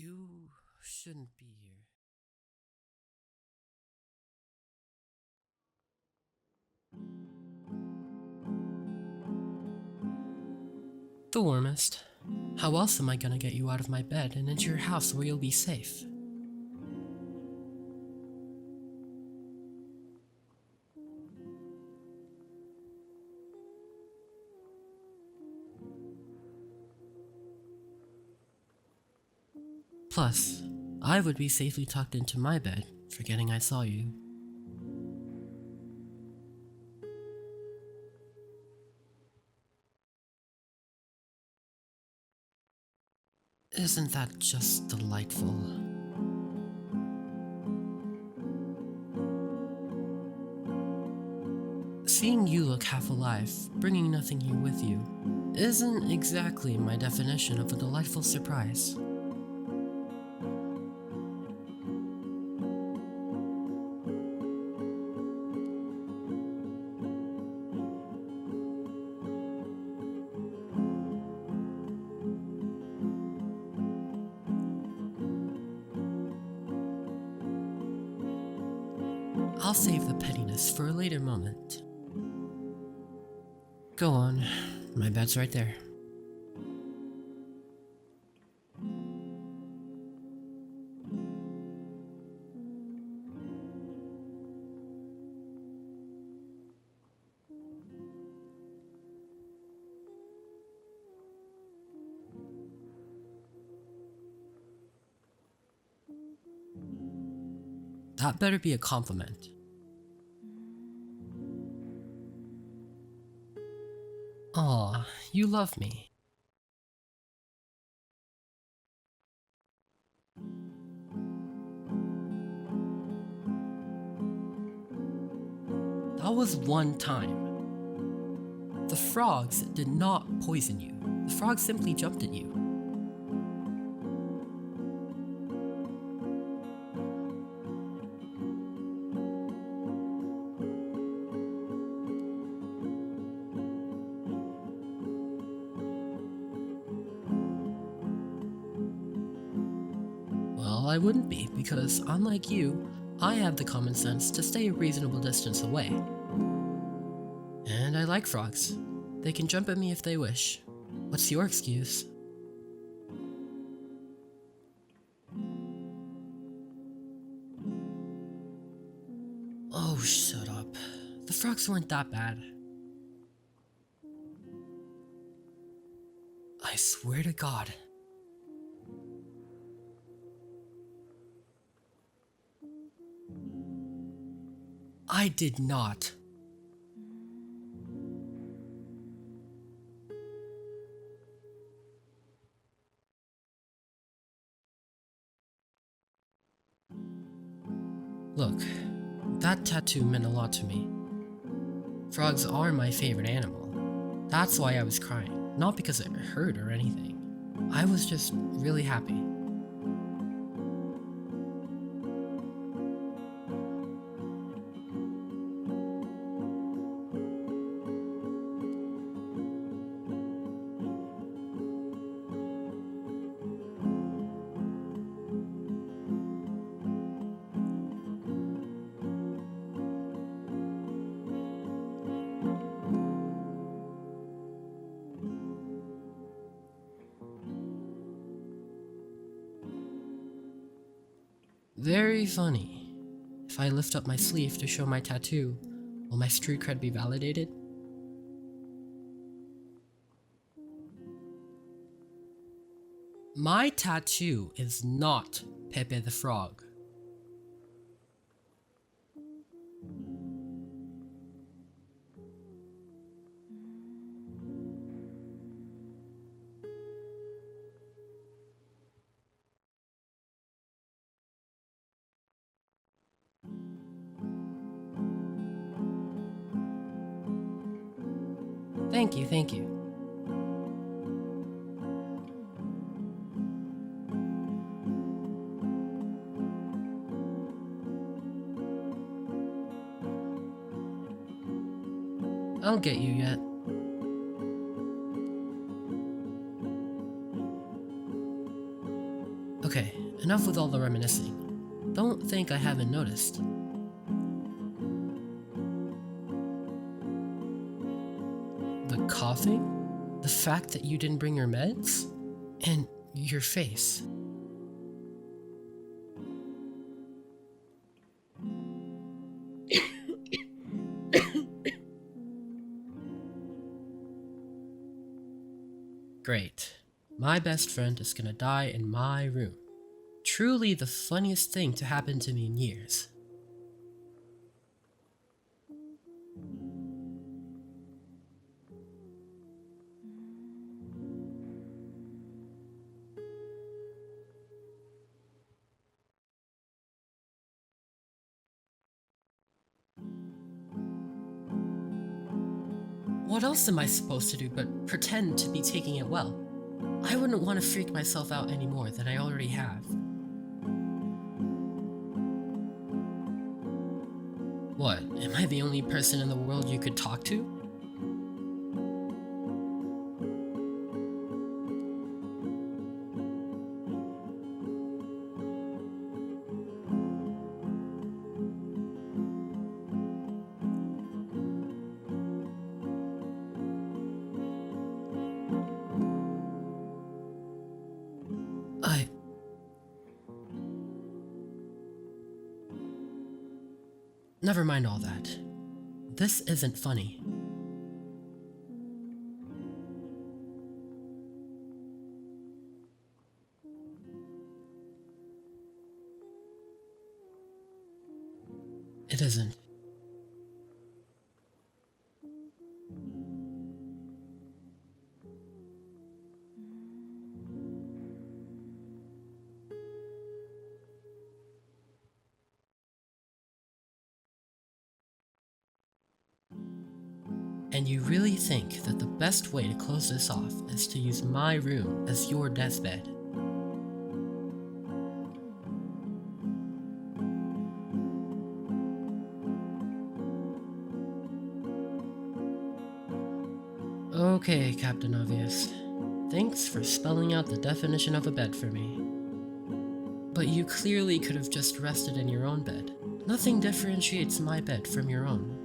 You shouldn't be here. The warmest. How else am I gonna get you out of my bed and into your house where you'll be safe? Plus, I would be safely tucked into my bed, forgetting I saw you. Isn't that just delightful? Seeing you look half alive, bringing nothing here with you, isn't exactly my definition of a delightful surprise. I'll save the pettiness for a later moment. Go on, my bed's right there. That better be a compliment. Aw, you love me. That was one time. The frogs did not poison you. The frogs simply jumped at you. Well, I wouldn't be, because unlike you, I have the common sense to stay a reasonable distance away. And I like frogs. They can jump at me if they wish. What's your excuse? Oh, shut up. The frogs weren't that bad. I swear to God. I did not. Look, that tattoo meant a lot to me. Frogs are my favorite animal. That's why I was crying, not because it hurt or anything. I was just really happy. Very funny. If I lift up my sleeve to show my tattoo, will my street cred be validated? My tattoo is not Pepe the Frog. Thank you, thank you. I'll get you yet. Okay, enough with all the reminiscing. Don't think I haven't noticed. The coughing? The fact that you didn't bring your meds? And your face. Great. My best friend is gonna die in my room. Truly the funniest thing to happen to me in years. What else am I supposed to do but pretend to be taking it well? I wouldn't want to freak myself out any more than I already have. What, am I the only person in the world you could talk to? Never mind all that. This isn't funny. It isn't. And you really think that the best way to close this off is to use my room as your deathbed? Okay, Captain Obvious. Thanks for spelling out the definition of a bed for me. But you clearly could have just rested in your own bed. Nothing differentiates my bed from your own.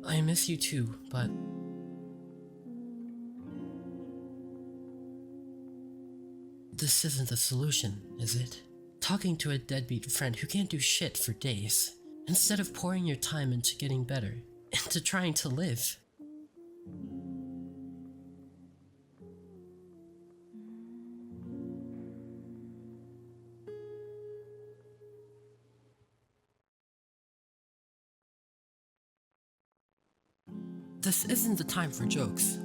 I miss you too, but this isn't the solution, is it? Talking to a deadbeat friend who can't do shit for days, instead of pouring your time into getting better, into trying to live. This isn't the time for jokes.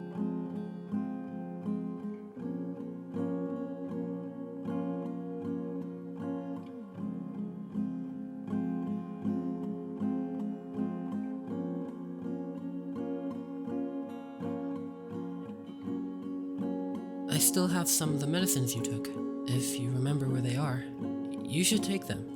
I still have some of the medicines you took. If you remember where they are, you should take them.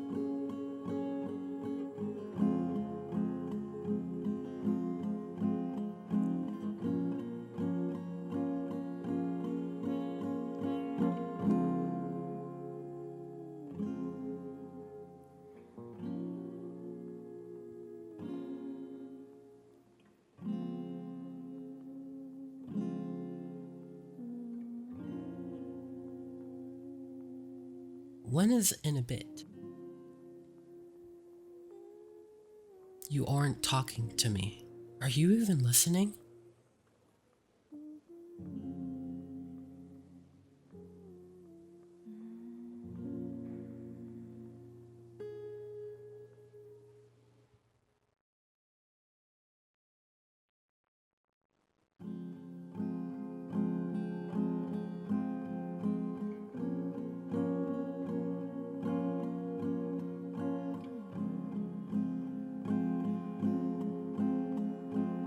When is in a bit? You aren't talking to me. Are you even listening?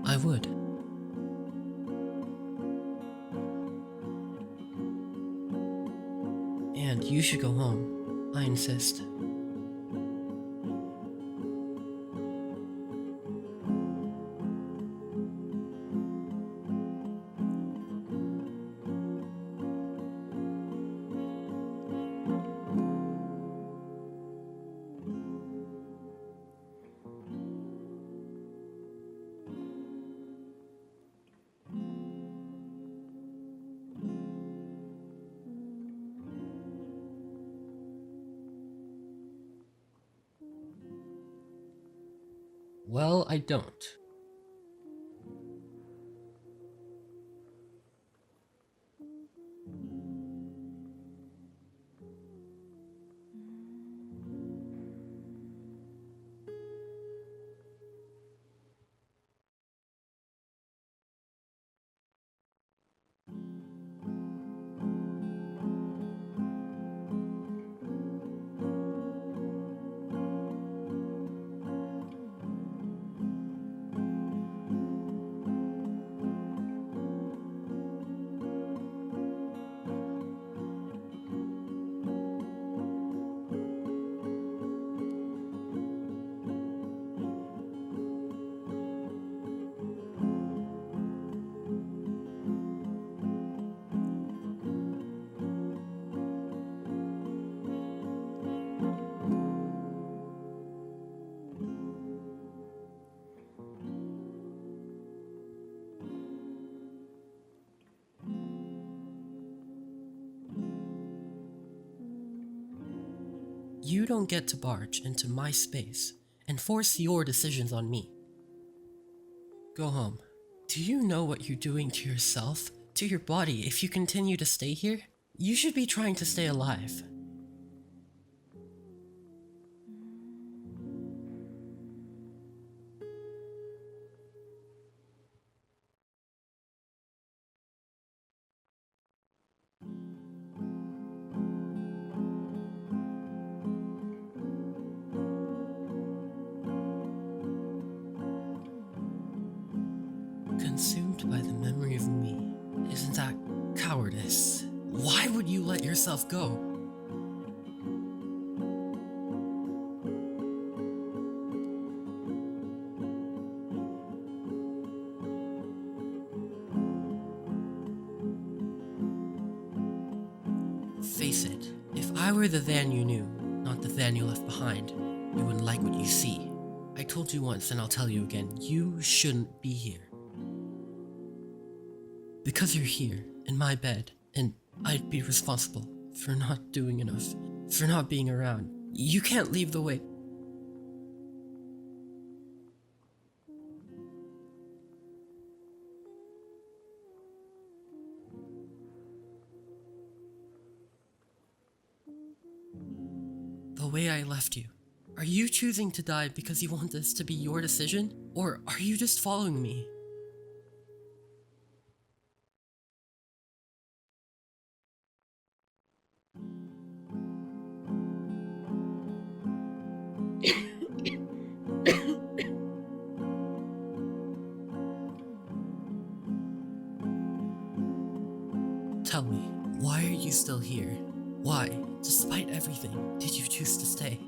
I would. And you should go home. I insist. Well, I don't. You don't get to barge into my space and force your decisions on me. Go home. Do you know what you're doing to yourself, to your body, if you continue to stay here? You should be trying to stay alive. Consumed by the memory of me. Isn't that cowardice? Why would you let yourself go? Face it, if I were the Van you knew, not the Van you left behind, you wouldn't like what you see. I told you once and I'll tell you again, you shouldn't be here. Because you're here, in my bed, and I'd be responsible for not doing enough, for not being around. You can't leave the way... the way I left you. Are you choosing to die because you want this to be your decision? Or are you just following me? Tell me, why are you still here? Why, despite everything, did you choose to stay?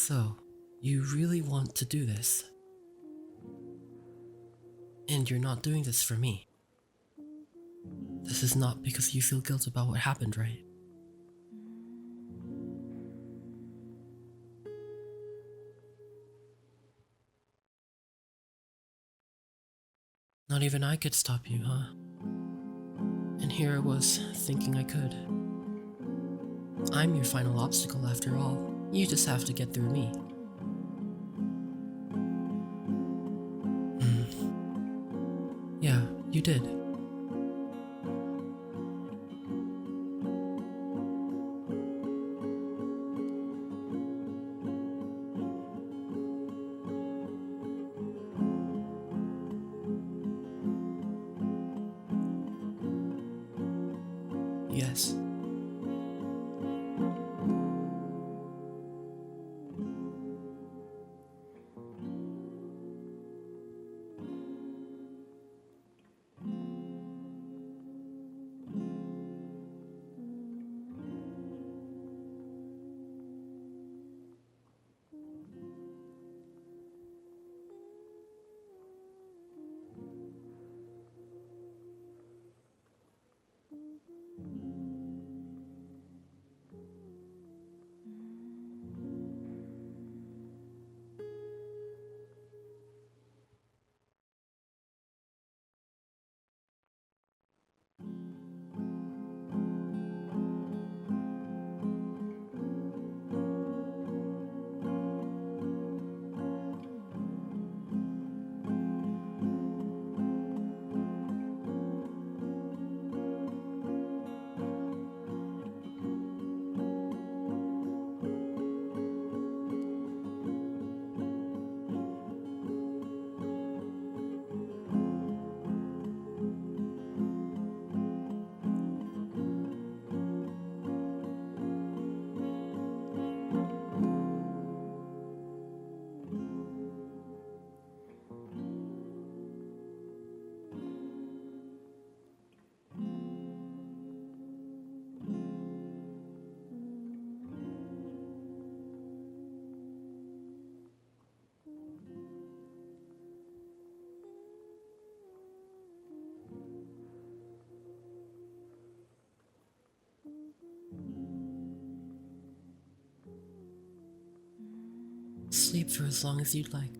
So, you really want to do this? And you're not doing this for me. This is not because you feel guilt about what happened, right? Not even I could stop you, huh? And here I was, thinking I could. I'm your final obstacle after all. You just have to get through me. Yeah, you did. Yes. Sleep for as long as you'd like.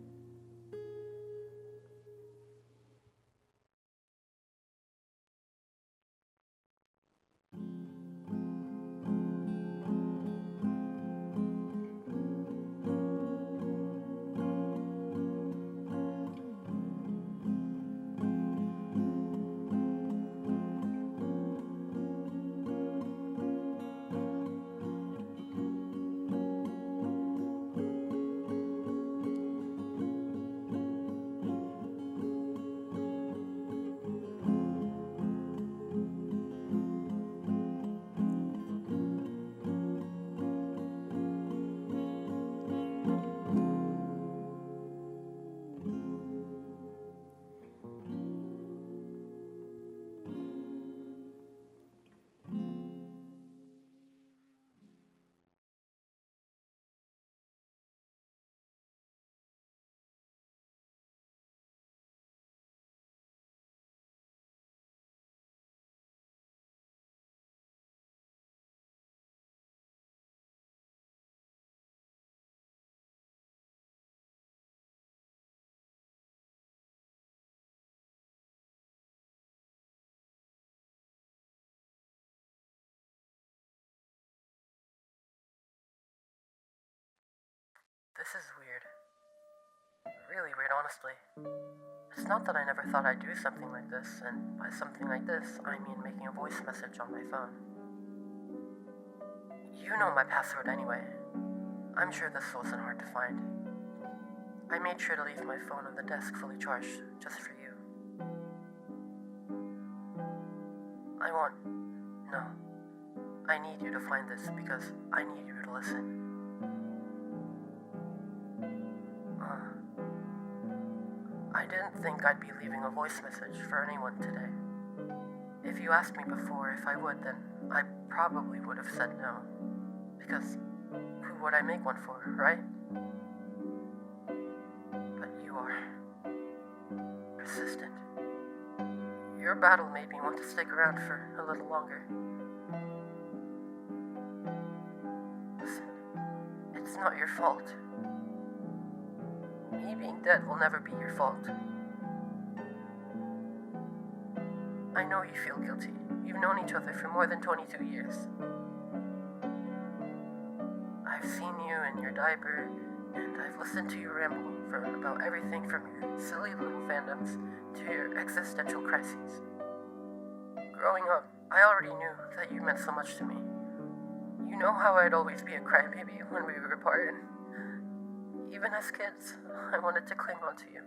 This is weird. Really weird, honestly. It's not that I never thought I'd do something like this, and by something like this, I mean making a voice message on my phone. You know my password anyway. I'm sure this wasn't hard to find. I made sure to leave my phone on the desk fully charged, just for you. I want... No. I need you to find this because I need you to listen. I didn't think I'd be leaving a voice message for anyone today. If you asked me before if I would, then I probably would have said no. Because who would I make one for, right? are persistent. Your battle made me want to stick around for a little longer. Listen, it's not your fault. Me being dead will never be your fault. I know you feel guilty. You've known each other for more than 22 years. I've seen you in your diaper, and I've listened to you ramble about everything from your silly little fandoms to your existential crises. Growing up, I already knew that you meant so much to me. You know how I'd always be a crybaby when we were apart, and even as kids, I wanted to cling on to you.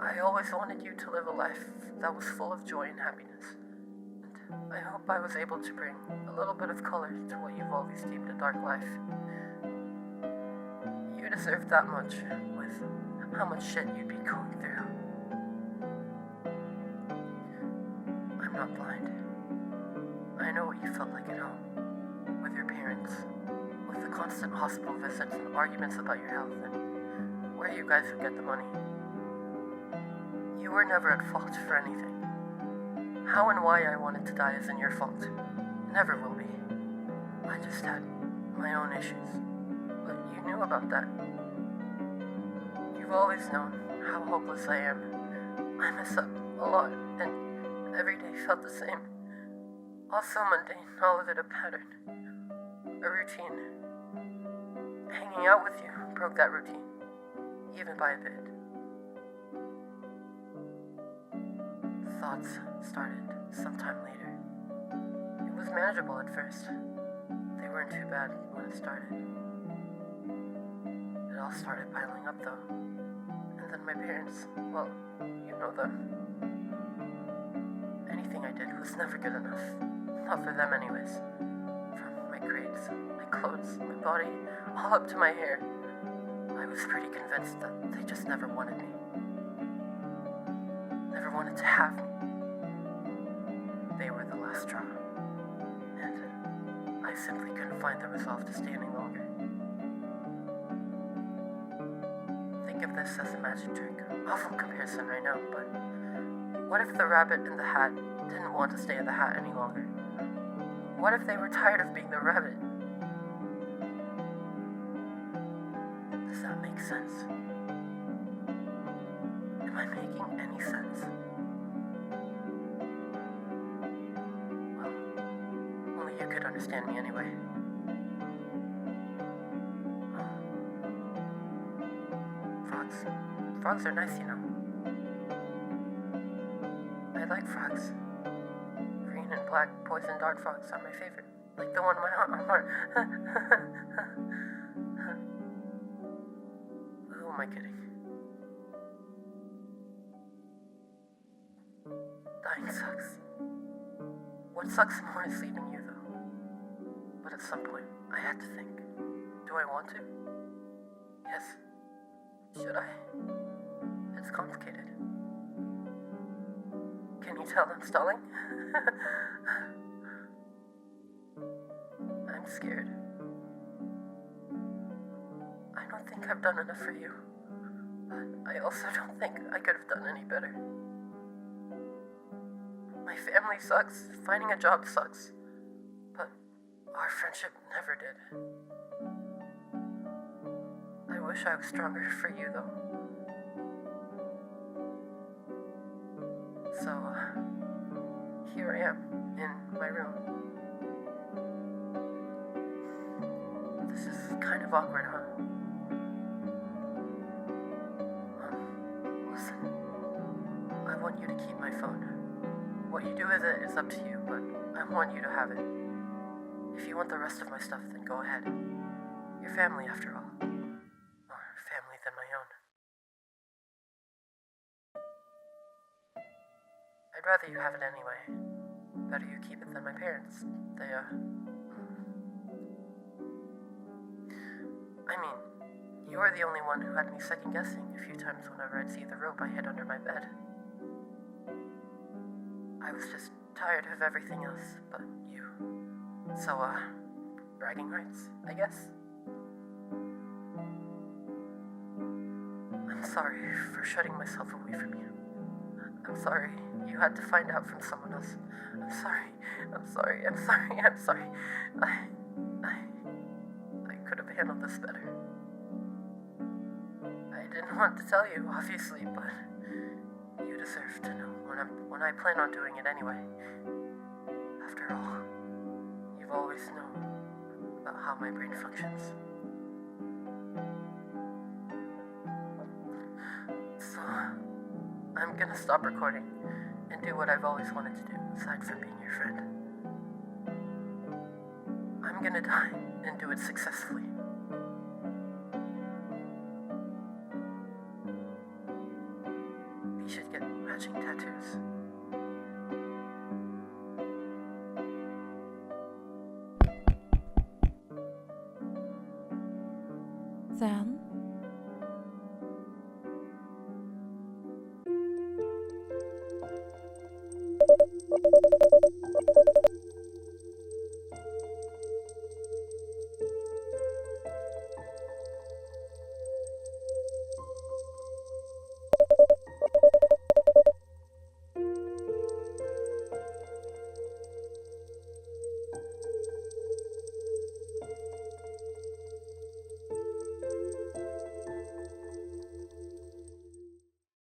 I always wanted you to live a life that was full of joy and happiness, and I hope I was able to bring a little bit of color to what you've always deemed a dark life. You deserve that much with how much shit you'd be going through. I'm not blind. I know what you felt like at home, with your parents, with the constant hospital visits and arguments about your health and where you guys would get the money. You were never at fault for anything. How and why I wanted to die isn't your fault. It never will be. I just had my own issues. But you knew about that. You've always known how hopeless I am. I mess up a lot, and every day felt the same. All so mundane, all of it a pattern. A routine. Hanging out with you broke that routine, even by a bit. Thoughts started sometime later. It was manageable at first. They weren't too bad when it started. It all started piling up though. And then my parents, well, you know them. Anything I did was never good enough. Not for them anyways. From my grades, my clothes, my body, all up to my hair. I was pretty convinced that they just never wanted me. Never wanted to have me. They were the last straw, and I simply couldn't find the resolve to stay any longer. Think of this as a magic trick. Awful comparison, I know, but what if the rabbit in the hat didn't want to stay in the hat any longer? What if they were tired of being the rabbit? Does that make sense? Am I making any sense? You could understand me anyway. Frogs. Frogs are nice, you know. I like frogs. Green and black poison dart frogs are my favorite. Like the one my aunt. Who am I kidding? Dying sucks. What sucks more is leaving you, though. But at some point, I had to think, do I want to? Yes. Should I? It's complicated. Can you tell I'm stalling? I'm scared. I don't think I've done enough for you, but I also don't think I could have done any better. My family sucks, finding a job sucks, but our friendship never did. I wish I was stronger for you, though. So, here I am, in my room. This is kind of awkward, huh? Listen, I want you to keep my phone. What you do with it is up to you, but I want you to have it. If you want the rest of my stuff, then go ahead. You're family, after all. More family than my own. I'd rather you have it anyway. Better you keep it than my parents. I mean, you were the only one who had me second-guessing a few times whenever I'd see the rope I hid under my bed. I was just tired of everything else but you. So, bragging rights, I guess. sorry for shutting myself away from you. I'm sorry you had to find out from someone else. I'm sorry. I could have handled this better. I didn't want to tell you, obviously, but you deserve to know when I plan on doing it anyway. After all, you've always known about how my brain functions. So, I'm gonna stop recording and do what I've always wanted to do, aside from being your friend. I'm gonna die and do it successfully. We should get matching tattoos. Then